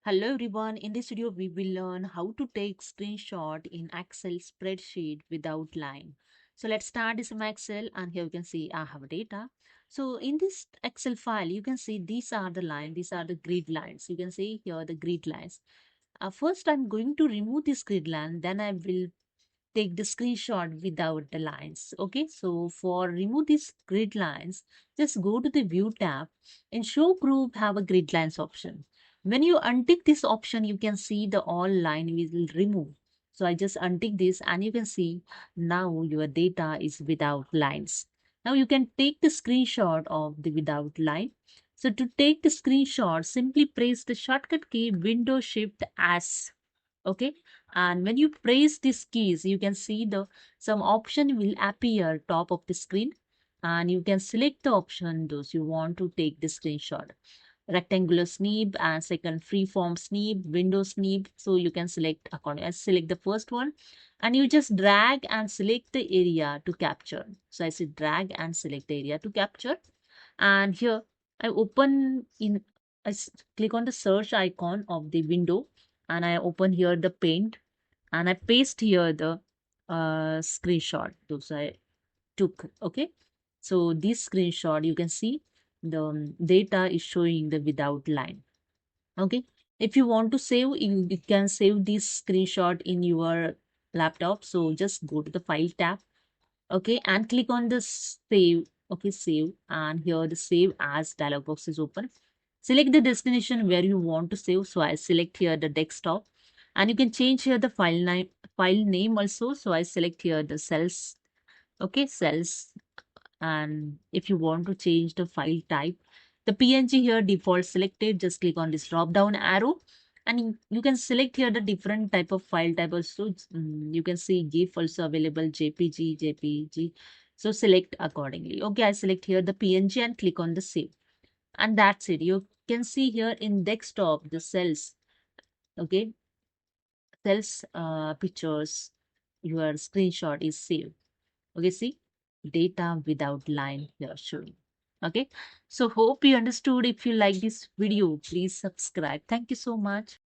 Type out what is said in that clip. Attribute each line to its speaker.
Speaker 1: Hello everyone, in this video we will learn how to take screenshot in Excel spreadsheet without line. So let's start this in my Excel and here you can see I have data. So in this Excel file you can see these are the line, these are the grid lines. You can see here the grid lines. First I'm going to remove this grid line, then I will take the screenshot without the lines. Okay, so for remove these grid lines, just go to the view tab and show group have a grid lines option. When you untick this option, you can see the all line will remove. So I just untick this and you can see now your data is without lines. Now you can take the screenshot of the without line. So to take the screenshot, simply press the shortcut key Window Shift S. Okay, and when you press these keys you can see the some option will appear top of the screen and you can select the option those you want to take the screenshot. Rectangular snip and second freeform snip, window snip, so you can select according. I select the first one and you just drag and select the area to capture. So I say drag and select the area to capture, and here I open in click on the search icon of the window and I open here the paint and I paste here the screenshot those I took. Okay, so this screenshot you can see the data is showing the without line. Okay, if you want to save, you can save this screenshot in your laptop. So just go to the file tab. Okay, and click on the save. Okay, save, and here the save as dialog box is open. Select the destination where you want to save. So I select here the desktop, and you can change here the file name also. So I select here the cells. Okay, cells, and if you want to change the file type, the png here default selected, just click on this drop down arrow and you can select here the different type of file type also. You can see gif also available, jpg. So select accordingly. Okay, I select here the png and click on the save, and that's it. You can see here in desktop the cells. Okay, cells pictures, your screenshot is saved. Okay, see data without line here showing. Okay, so hope you understood. If you like this video, please subscribe. Thank you so much.